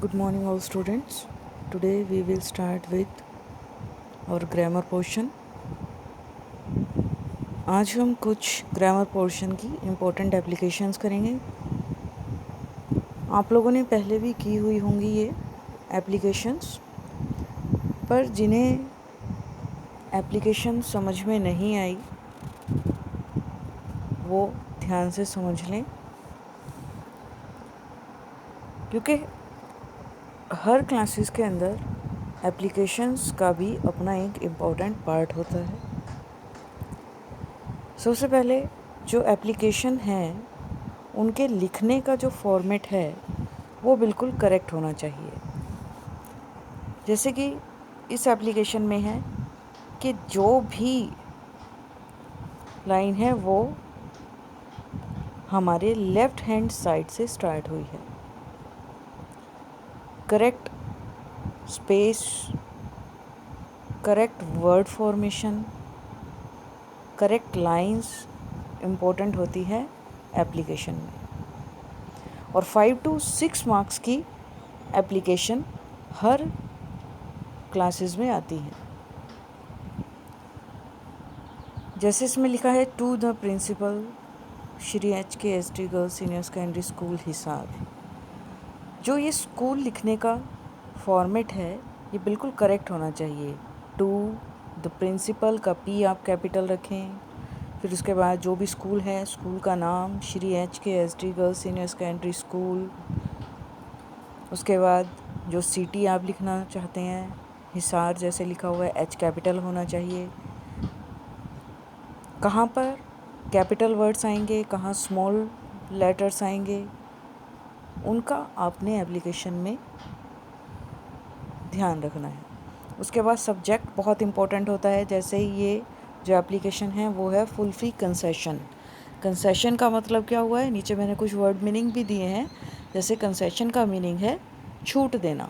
Good morning, all students. Today we will start with our grammar portion. आज हम कुछ grammar portion की important applications करेंगे। आप लोगों ने पहले भी की हुई होंगी ये एप्लीकेशंस, पर जिन्हें एप्लीकेशन समझ में नहीं आई वो ध्यान से समझ लें, क्योंकि हर क्लासेस के अंदर एप्लीकेशंस का भी अपना एक इम्पोर्टेंट पार्ट होता है। सबसे पहले जो एप्लीकेशन है उनके लिखने का जो फॉर्मेट है वो बिल्कुल करेक्ट होना चाहिए। जैसे कि इस एप्लीकेशन में है कि जो भी लाइन है वो हमारे लेफ़्ट हैंड साइड से स्टार्ट हुई है। Correct space, correct word formation, correct lines important होती है एप्लीकेशन में। और 5 to 6 मार्क्स की एप्लीकेशन हर क्लासेस में आती है। जैसे इसमें लिखा है to the principal Shri HKSD girls senior secondary school Hisar. जो ये स्कूल लिखने का फॉर्मेट है ये बिल्कुल करेक्ट होना चाहिए। टू द प्रिंसिपल का पी आप कैपिटल रखें, फिर उसके बाद जो भी स्कूल है स्कूल का नाम Shri HKSD girls senior secondary school, उसके बाद जो सिटी आप लिखना चाहते हैं हिसार जैसे लिखा हुआ है H कैपिटल होना चाहिए। कहाँ पर कैपिटल वर्ड्स आएंगे, कहाँ स्मॉल लेटर्स आएंगे, उनका आपने एप्लीकेशन में ध्यान रखना है। उसके बाद सब्जेक्ट बहुत इम्पोर्टेंट होता है। जैसे ये जो एप्लीकेशन है वो है फुल फी कंसेशन। कंसेशन का मतलब क्या हुआ है, नीचे मैंने कुछ वर्ड मीनिंग भी दिए हैं। जैसे कंसेशन का मीनिंग है छूट देना।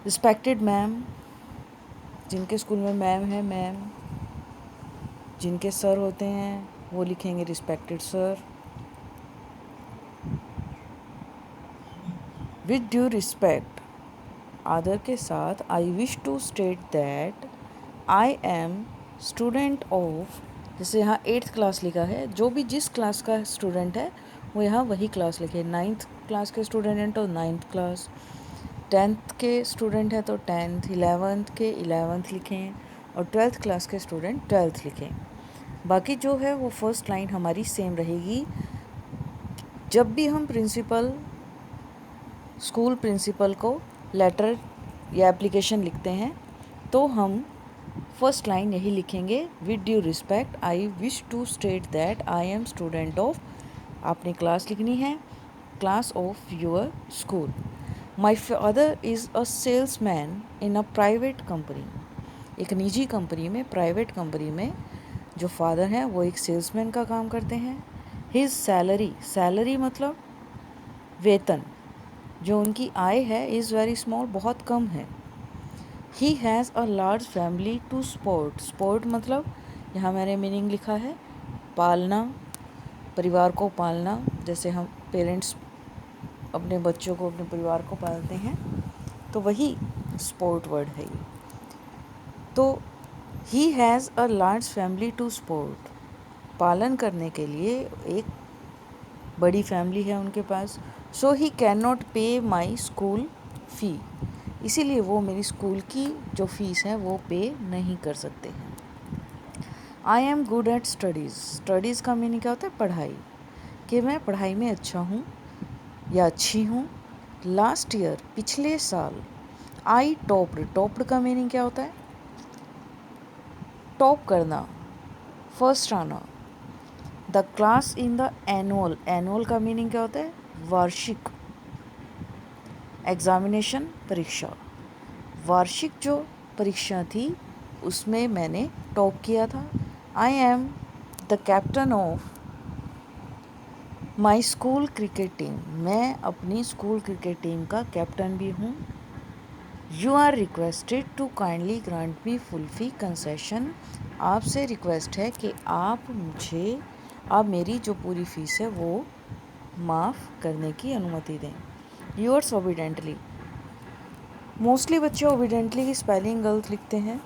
रिस्पेक्टेड मैम, जिनके स्कूल में मैम है मैम, जिनके सर होते हैं वो लिखेंगे respected sir. With due respect, आदर के साथ, I wish to state that I am student of, जैसे यहाँ 8th क्लास लिखा है, जो भी जिस क्लास का स्टूडेंट है वो यहाँ वही क्लास लिखे। 9th क्लास के स्टूडेंट हैं तो 9th क्लास, 10th के स्टूडेंट है तो 10th, 11th के 11th लिखें और 12th क्लास के स्टूडेंट 12th लिखें। बाकी जो है वो फर्स्ट लाइन हमारी सेम रहेगी। जब भी हम स्कूल प्रिंसिपल को लेटर या एप्लीकेशन लिखते हैं तो हम फर्स्ट लाइन यही लिखेंगे, with due respect I wish to state that I am student of, आपने क्लास लिखनी है class of your school. My father is a salesman in a private company, एक निजी कंपनी में, प्राइवेट कंपनी में जो फादर हैं वो एक सेल्समैन का काम करते हैं। हिज सैलरी, सैलरी मतलब वेतन, जो उनकी आय है इज़ वेरी स्मॉल, बहुत कम है। He has a large family to support, support मतलब यहाँ मैंने मीनिंग लिखा है पालना, परिवार को पालना। जैसे हम पेरेंट्स अपने बच्चों को, अपने परिवार को पालते हैं तो वही सपोर्ट वर्ड है ये। तो he has a large family to support, पालन करने के लिए एक बड़ी फैमिली है उनके पास। सो ही कैन नॉट पे माई स्कूल फ़ी, इसीलिए वो मेरी स्कूल की जो फ़ीस है वो पे नहीं कर सकते हैं। आई am good eight studies, studies का मीनिंग क्या होता है, पढ़ाई, कि मैं पढ़ाई में अच्छा हूँ या अच्छी हूँ। लास्ट ईयर, पिछले साल। आई टॉप्ड, टॉप्ड का मीनिंग क्या होता है, टॉप करना, फर्स्ट आना। The class in the annual, annual का मीनिंग क्या होता है, वार्षिक। एग्ज़ामिनेशन, परीक्षा, वार्षिक जो परीक्षा थी उसमें मैंने टॉप किया था। I am the captain of my school cricket team, मैं अपनी स्कूल क्रिकेट टीम का कैप्टन भी हूँ। You are requested to kindly grant me full fee concession, आपसे रिक्वेस्ट है कि आप मेरी जो पूरी फ़ीस है वो माफ़ करने की अनुमति दें। Yours obediently. मोस्टली बच्चे ओबिडेंटली की स्पेलिंग गलत लिखते हैं,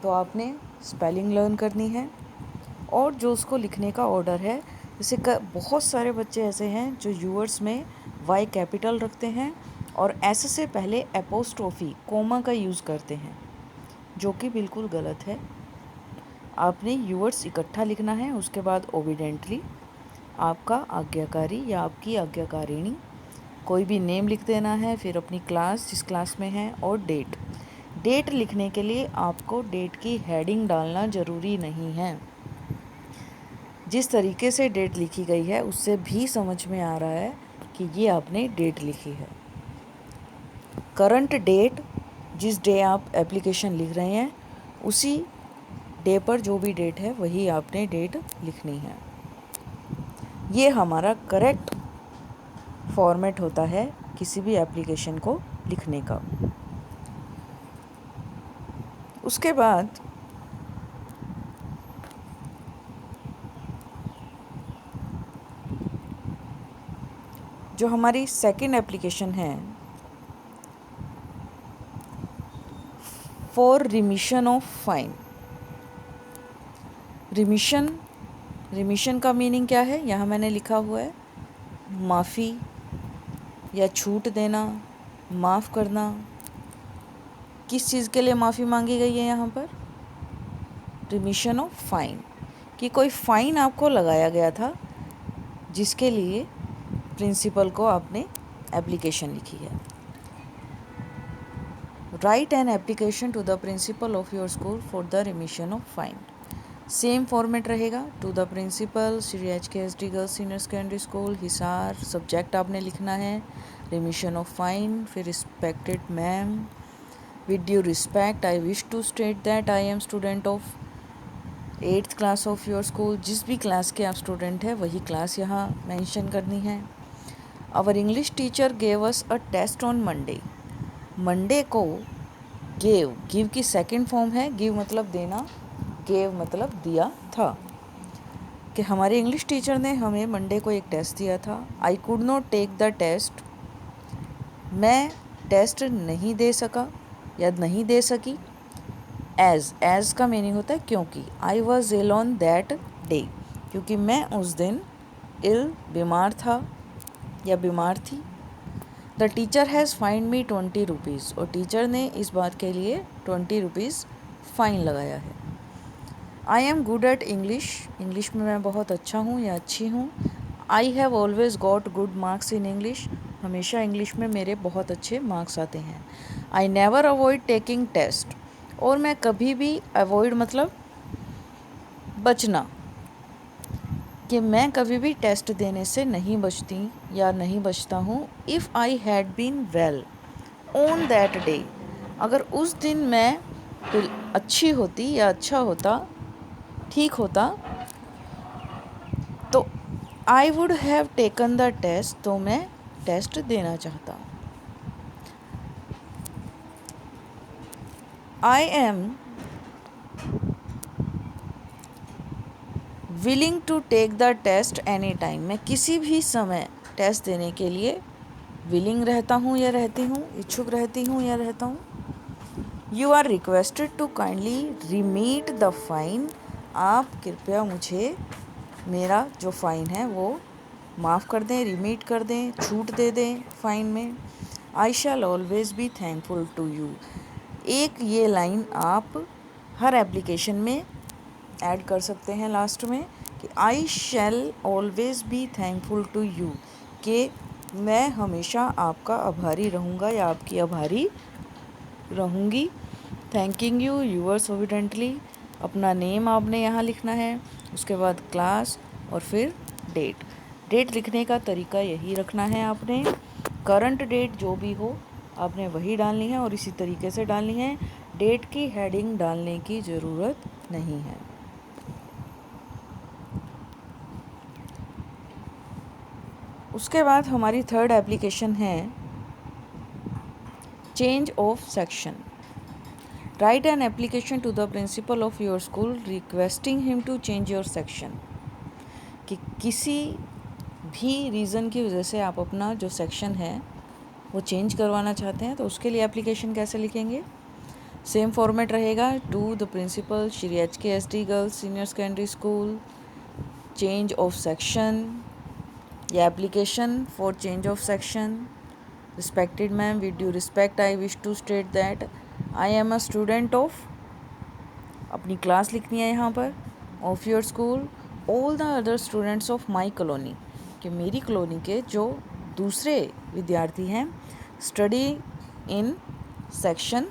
तो आपने स्पेलिंग लर्न करनी है। और जो उसको लिखने का ऑर्डर है, जैसे बहुत सारे बच्चे ऐसे हैं जो यूअर्स में वाई कैपिटल रखते हैं और एस से पहले एपोस्ट्रोफी कोमा का यूज़ करते हैं, जो कि बिल्कुल गलत है। आपने यूअर्स इकट्ठा लिखना है, उसके बाद ओबिडेंटली, आपका आज्ञाकारी या आपकी आज्ञाकारिणी, कोई भी नेम लिख देना है, फिर अपनी क्लास जिस क्लास में है, और डेट। डेट लिखने के लिए आपको डेट की हेडिंग डालना ज़रूरी नहीं है। जिस तरीके से डेट लिखी गई है उससे भी समझ में आ रहा है कि ये आपने डेट लिखी है। करंट डेट, जिस डे आप एप्लीकेशन लिख रहे हैं उसी डे पर जो भी डेट है वही आपने डेट लिखनी है। ये हमारा करेक्ट फॉर्मेट होता है किसी भी एप्लीकेशन को लिखने का। उसके बाद जो हमारी सेकंड एप्लीकेशन है for remission of fine. Remission का मीनिंग क्या है, यहाँ मैंने लिखा हुआ है माफ़ी या छूट देना, माफ़ करना। किस चीज़ के लिए माफ़ी मांगी गई है यहाँ पर? रिमिशन ऑफ फाइन, कि कोई फ़ाइन आपको लगाया गया था जिसके लिए प्रिंसिपल को आपने एप्लीकेशन लिखी है। Write an application to the principal of your school for the remission of fine. Same format रहेगा, to the principal Shri HKSD girls senior secondary school Hisar. Subject आपने लिखना है रिमिशन ऑफ फाइन, फिर respected ma'am, with due respect I wish to state that I am student of 8th class of your school. जिस भी class के आप student हैं वही क्लास यहाँ मेंशन करनी है। Our English teacher gave us a test on Monday. Monday को गिव की सेकंड फॉर्म है, गिव मतलब देना, गेव मतलब दिया था, कि हमारे इंग्लिश टीचर ने हमें मंडे को एक टेस्ट दिया था। I could not take the test, मैं टेस्ट नहीं दे सका या नहीं दे सकी। एज का मीनिंग होता है क्योंकि। I was ill on that day, क्योंकि मैं उस दिन बीमार था या बीमार थी। The teacher has find me 20 rupees, और टीचर ने इस बात के लिए 20 रुपीज़ फ़ाइन लगाया है। I am good at English में मैं बहुत अच्छा हूँ या अच्छी हूँ। I have always got good marks in English, हमेशा इंग्लिश में मेरे बहुत अच्छे मार्क्स आते हैं। I never avoid taking test, और मैं कभी भी अवॉइड मतलब बचना, कि मैं कभी भी टेस्ट देने से नहीं बचती या नहीं बचता हूँ। If I had been well on that day, अगर उस दिन मैं अच्छी होती या अच्छा होता, ठीक होता, तो I would have taken the test, तो मैं टेस्ट देना चाहता। I am willing to take the test any time, मैं किसी भी समय टेस्ट देने के लिए विलिंग रहता हूँ या रहती हूँ, इच्छुक रहती हूँ या रहता हूँ। You are requested to kindly remit the fine, आप कृपया मुझे मेरा जो फ़ाइन है वो माफ़ कर दें, रिमीट कर दें, छूट दे दें फ़ाइन में। I shall always be thankful to you, एक ये लाइन आप हर एप्लीकेशन में ऐड कर सकते हैं लास्ट में, कि I shall always be thankful to you, कि मैं हमेशा आपका आभारी रहूँगा या आपकी आभारी रहूँगी। थैंकिंग यू, यूअर्स ओबिडेंटली, अपना नेम आपने यहाँ लिखना है, उसके बाद क्लास और फिर डेट लिखने का तरीका यही रखना है आपने। करंट डेट जो भी हो आपने वही डालनी है और इसी तरीके से डालनी है। डेट की हेडिंग डालने की ज़रूरत नहीं है। उसके बाद हमारी थर्ड एप्लीकेशन है change of section. Write an application to the principal of your school requesting him to change your section, कि किसी भी रीज़न की वजह से आप अपना जो सेक्शन है वो चेंज करवाना चाहते हैं, तो उसके लिए एप्लीकेशन कैसे लिखेंगे? सेम फॉर्मेट रहेगा। To the principal Shri HKSD girls senior secondary school, change of section या application for change of section. Respected ma'am, with due respect I wish to state that I am a student of, अपनी class लिखनी है यहाँ पर, of your school, all the other students of my colony, कि मेरी colony के जो दूसरे विद्यार्थी हैं study in section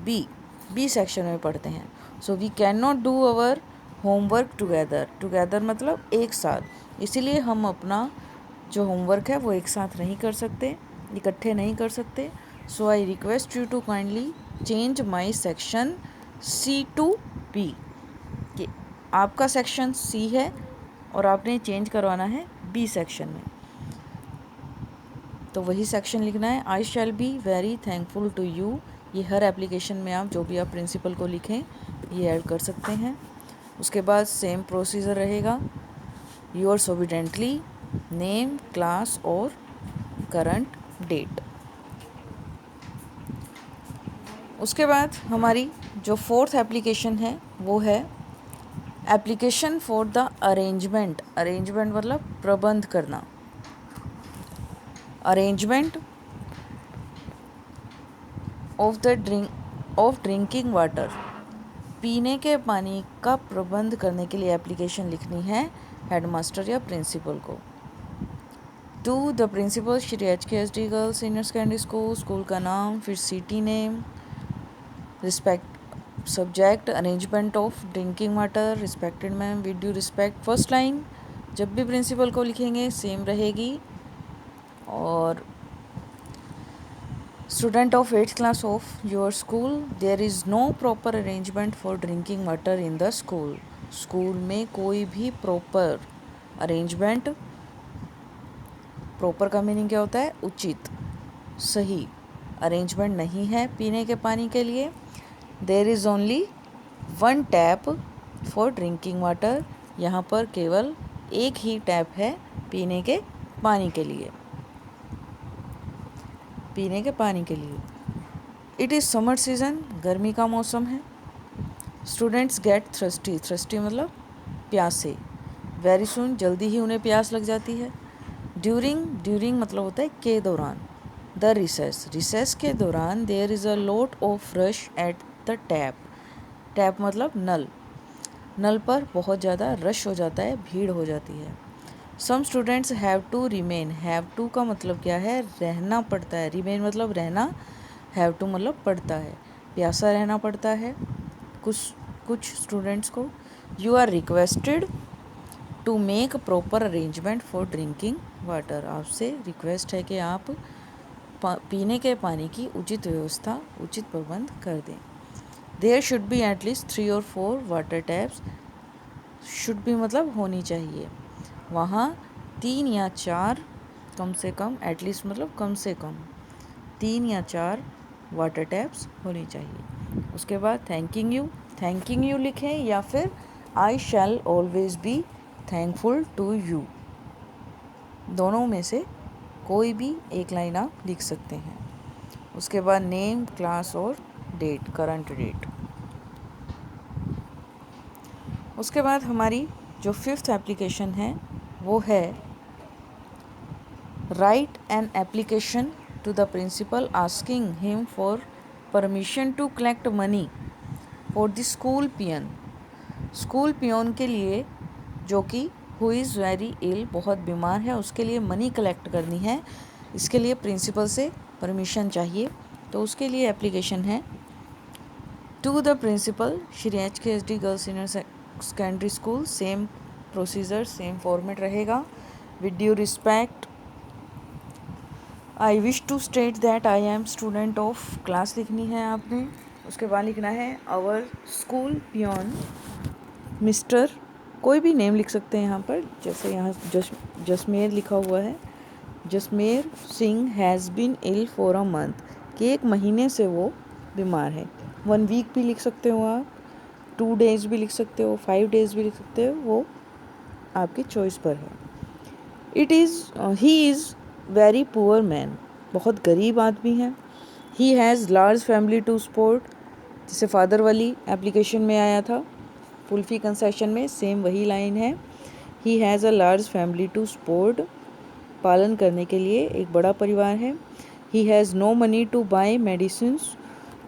B section में पढ़ते हैं। So we can not do our homework together मतलब एक साथ, इसीलिए हम अपना जो होमवर्क है वो एक साथ नहीं कर सकते, इकट्ठे नहीं कर सकते। So I request you to kindly change my section C to B, कि आपका सेक्शन C है और आपने चेंज करवाना है B सेक्शन में, तो वही सेक्शन लिखना है। I shall be very thankful to you, ये हर एप्लीकेशन में आप जो भी आप प्रिंसिपल को लिखें ये ऐड कर सकते हैं। उसके बाद सेम प्रोसीजर रहेगा। योर्स ओबिडेंटली, नेम, क्लास और करंट डेट। उसके बाद हमारी जो फोर्थ एप्लीकेशन है वो है एप्लीकेशन फॉर द अरेंजमेंट मतलब प्रबंध करना। अरेंजमेंट ऑफ ड्रिंकिंग वाटर, पीने के पानी का प्रबंध करने के लिए एप्लीकेशन लिखनी है हेडमास्टर या प्रिंसिपल को। To the principal Shri HKSD girls senior secondary school, school का नाम, फिर city name, respect subject arrangement of drinking water, respected ma'am, with due respect. First line जब भी प्रिंसिपल को लिखेंगे सेम रहेगी। और student of 8th class of your school, there is no proper arrangement for drinking water in the school. School में कोई भी प्रॉपर अरेंजमेंट, प्रॉपर का मीनिंग क्या होता है? उचित, सही अरेंजमेंट नहीं है पीने के पानी के लिए। There is only one tap for drinking water, यहाँ पर केवल एक ही टैप है पीने के पानी के लिए, पीने के पानी के लिए। इट इज़ समर सीज़न, गर्मी का मौसम है। स्टूडेंट्स गेट थ्रस्टी मतलब प्यासे, वेरी सुन जल्दी ही उन्हें प्यास लग जाती है। ड्यूरिंग मतलब होता है के दौरान। द रिसेस के दौरान there is a lot of rush at the tap मतलब नल पर बहुत ज़्यादा रश हो जाता है, भीड़ हो जाती है। Some students have to remain, have to का मतलब क्या है? रहना पड़ता है। रिमेन मतलब रहना, हैव टू मतलब पड़ता है, प्यासा रहना पड़ता है कुछ स्टूडेंट्स को। You are requested to make proper arrangement for drinking water, आपसे रिक्वेस्ट है कि आप पीने के पानी की उचित व्यवस्था, उचित प्रबंध कर दें। There should be at least 3 or 4 water taps, should be मतलब होनी चाहिए, वहाँ 3 या 4 कम से कम, एटलीस्ट मतलब कम से कम 3 या 4 वाटर टैप्स होनी चाहिए। उसके बाद थैंकिंग यू लिखें या फिर I shall always be thankful to you, दोनों में से कोई भी एक लाइन आप लिख सकते हैं। उसके बाद नेम, क्लास और डेट, करंट डेट। उसके बाद हमारी जो 5th एप्लीकेशन है वो है write an application to the principal asking him for permission to collect money for the school peon. School peon के लिए, जो कि हु इज़ वेरी इल, बहुत बीमार है, उसके लिए मनी कलेक्ट करनी है, इसके लिए प्रिंसिपल से परमिशन चाहिए। तो उसके लिए एप्लीकेशन है to the principal Shri HKSD girls senior secondary school, same procedure, same format रहेगा। With due respect I wish to state that I am student of, class लिखनी है आपने। उसके बाद लिखना है आवर स्कूल पियोन मिस्टर, कोई भी नेम लिख सकते हैं यहाँ पर, जैसे यहाँ जसमेर लिखा हुआ है, Jasmer Singh has been ill for a month, कि 1 महीने से वो बीमार है। 1 वीक भी लिख सकते हो आप, 2 days भी लिख सकते हो, 5 days भी लिख सकते हो, वो आपकी चॉइस पर है। He is very poor man, बहुत गरीब आदमी है। He has large family to support, जिसे फादर वाली एप्लीकेशन में आया था फुल फी कंसेशन में, सेम वही लाइन है। He has a large family to support, पालन करने के लिए एक बड़ा परिवार है। He has no money to buy medicines,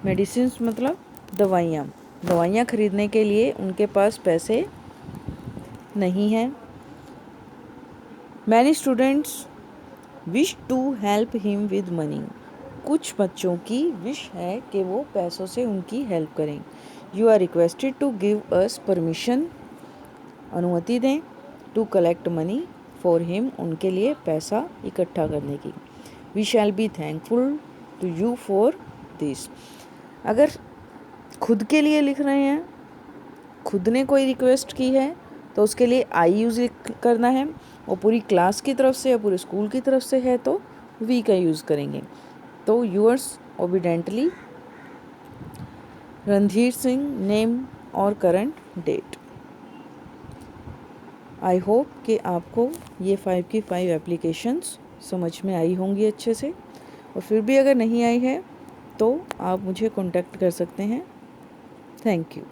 medicines मतलब दवाइयाँ, दवाइयाँ खरीदने के लिए उनके पास पैसे नहीं हैं। Many students wish to help him with money, कुछ बच्चों की विश है कि वो पैसों से उनकी हेल्प करें। You are requested to give us permission, अनुमति दें, to collect money for him, उनके लिए पैसा इकट्ठा करने की। We shall be thankful to you for this. अगर खुद के लिए लिख रहे हैं, खुद ने कोई रिक्वेस्ट की है तो उसके लिए आई यूज़ करना है, और पूरी क्लास की तरफ से या पूरे स्कूल की तरफ से है तो वी का यूज़ करेंगे। तो yours obediently Randhir Singh, name और करंट डेट। आई होप कि आपको ये 5 की 5 एप्लीकेशंस समझ में आई होंगी अच्छे से, और फिर भी अगर नहीं आई है तो आप मुझे कॉन्टेक्ट कर सकते हैं। Thank you.